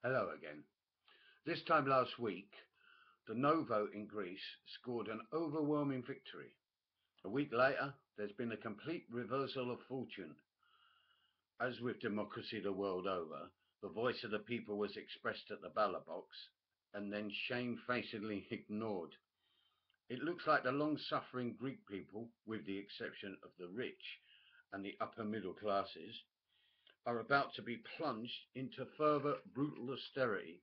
Hello again. This time last week, the no vote in Greece scored an overwhelming victory. A week later, there's been a complete reversal of fortune. As with democracy the world over, the voice of the people was expressed at the ballot box and then shamefacedly ignored. It looks like the long-suffering Greek people, with the exception of the rich and the upper middle classes, are about to be plunged into further brutal austerity.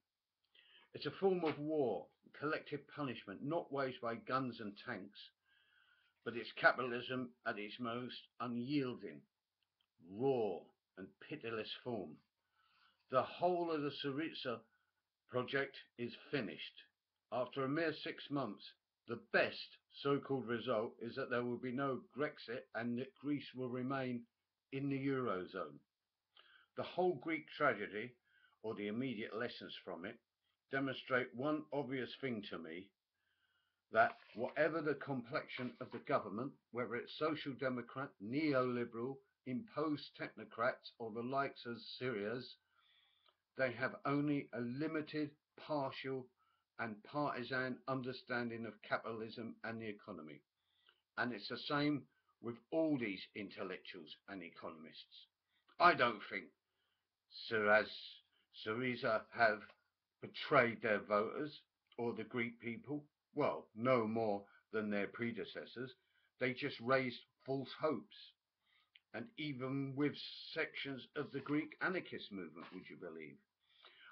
It's a form of war, collective punishment, not waged by guns and tanks, but it's capitalism at its most unyielding, raw, and pitiless form. The whole of the Syriza project is finished. After a mere 6 months, the best so-called result is that there will be no Grexit and that Greece will remain in the Eurozone. The whole Greek tragedy, or the immediate lessons from it, demonstrate one obvious thing to me, that whatever the complexion of the government, whether it's social democrat, neoliberal, imposed technocrats, or the likes of Syria's, they have only a limited, partial, and partisan understanding of capitalism and the economy. And it's the same with all these intellectuals and economists. I don't think Syriza have betrayed their voters or the Greek people, well, no more than their predecessors. They just raised false hopes. And even with sections of the Greek anarchist movement, would you believe?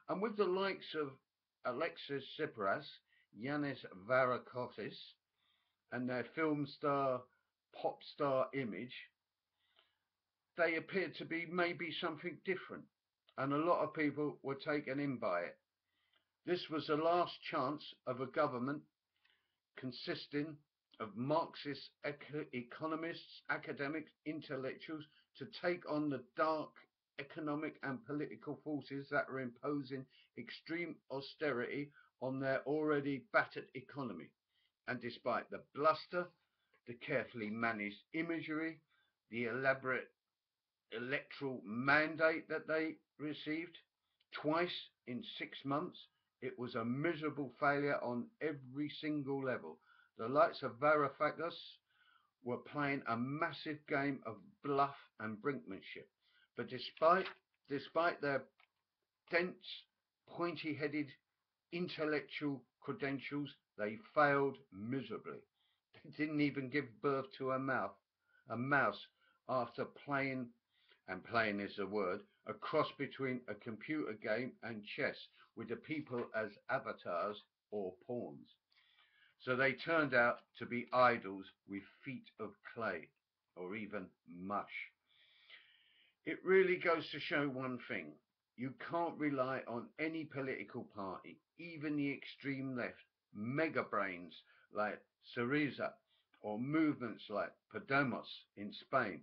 And with the likes of Alexis Tsipras, Yanis Varoufakis, and their film star, pop star image, they appeared to be maybe something different. And a lot of people were taken in by it. This was the last chance of a government consisting of Marxist economists, academics, intellectuals to take on the dark economic and political forces that are imposing extreme austerity on their already battered economy. And despite the bluster, the carefully managed imagery, the elaborate electoral mandate that they received twice in 6 months, it was a miserable failure on every single level. The likes of Varoufakis were playing a massive game of bluff and brinkmanship. But despite their dense, pointy-headed intellectual credentials, they failed miserably. They didn't even give birth to a mouse after playing, and playing is the word, a cross between a computer game and chess with the people as avatars or pawns. So they turned out to be idols with feet of clay or even mush. It really goes to show one thing. You can't rely on any political party, even the extreme left, mega brains like Syriza, or movements like Podemos in Spain,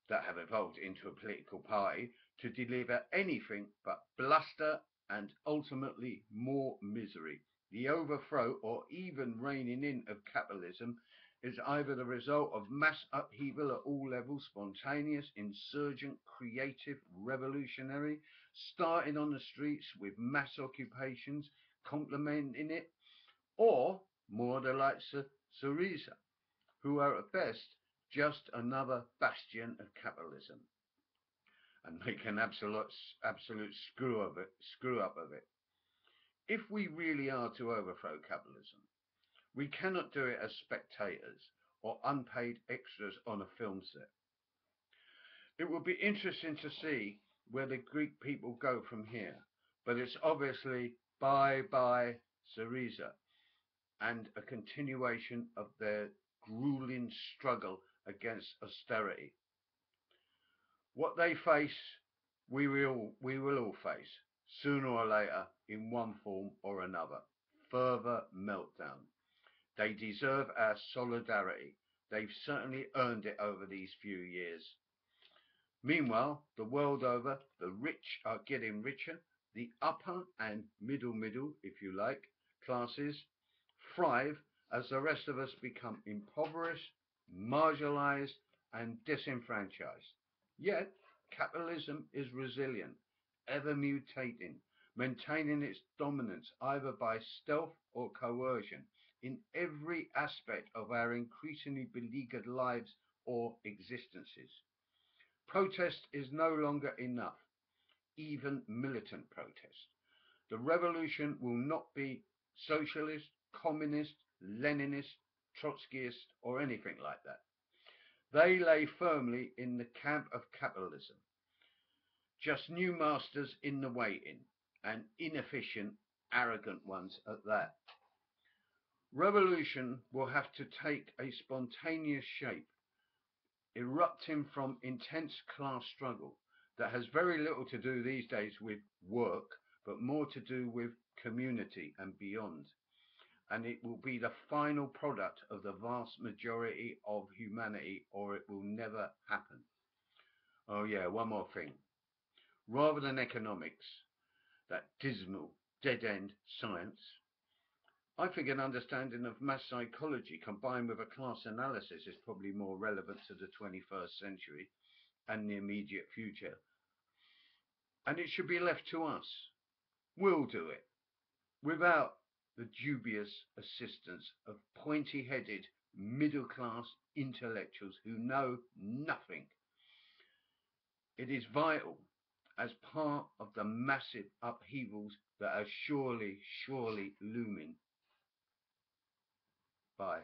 that have evolved into a political party, to deliver anything but bluster and ultimately more misery. The overthrow or even reining in of capitalism is either the result of mass upheaval at all levels, spontaneous, insurgent, creative, revolutionary, starting on the streets with mass occupations, complementing it, or more the likes of Syriza, who are at best just another bastion of capitalism and make an absolute screw up of it. If we really are to overthrow capitalism, we cannot do it as spectators or unpaid extras on a film set. It will be interesting to see where the Greek people go from here, but it's obviously bye Syriza and a continuation of their grueling struggle against austerity. What they face, we will all face, sooner or later, in one form or another. Further meltdown. They deserve our solidarity. They've certainly earned it over these few years. Meanwhile, the world over, the rich are getting richer. The upper and middle, if you like, classes thrive as the rest of us become impoverished, marginalized, and disenfranchised. Yet, capitalism is resilient, ever mutating, maintaining its dominance either by stealth or coercion in every aspect of our increasingly beleaguered lives or existences. Protest is no longer enough, even militant protest. The revolution will not be socialist, communist, Leninist, Trotskyist, or anything like that. They lay firmly in the camp of capitalism, just new masters in the waiting, and inefficient, arrogant ones at that. Revolution will have to take a spontaneous shape, erupting from intense class struggle that has very little to do these days with work, but more to do with community and beyond. And it will be the final product of the vast majority of humanity, or it will never happen. Oh yeah, one more thing. Rather than economics, that dismal, dead-end science, I think an understanding of mass psychology combined with a class analysis is probably more relevant to the 21st century and the immediate future. And it should be left to us. We'll do it without the dubious assistance of pointy-headed middle-class intellectuals who know nothing. It is vital as part of the massive upheavals that are surely looming. Bye.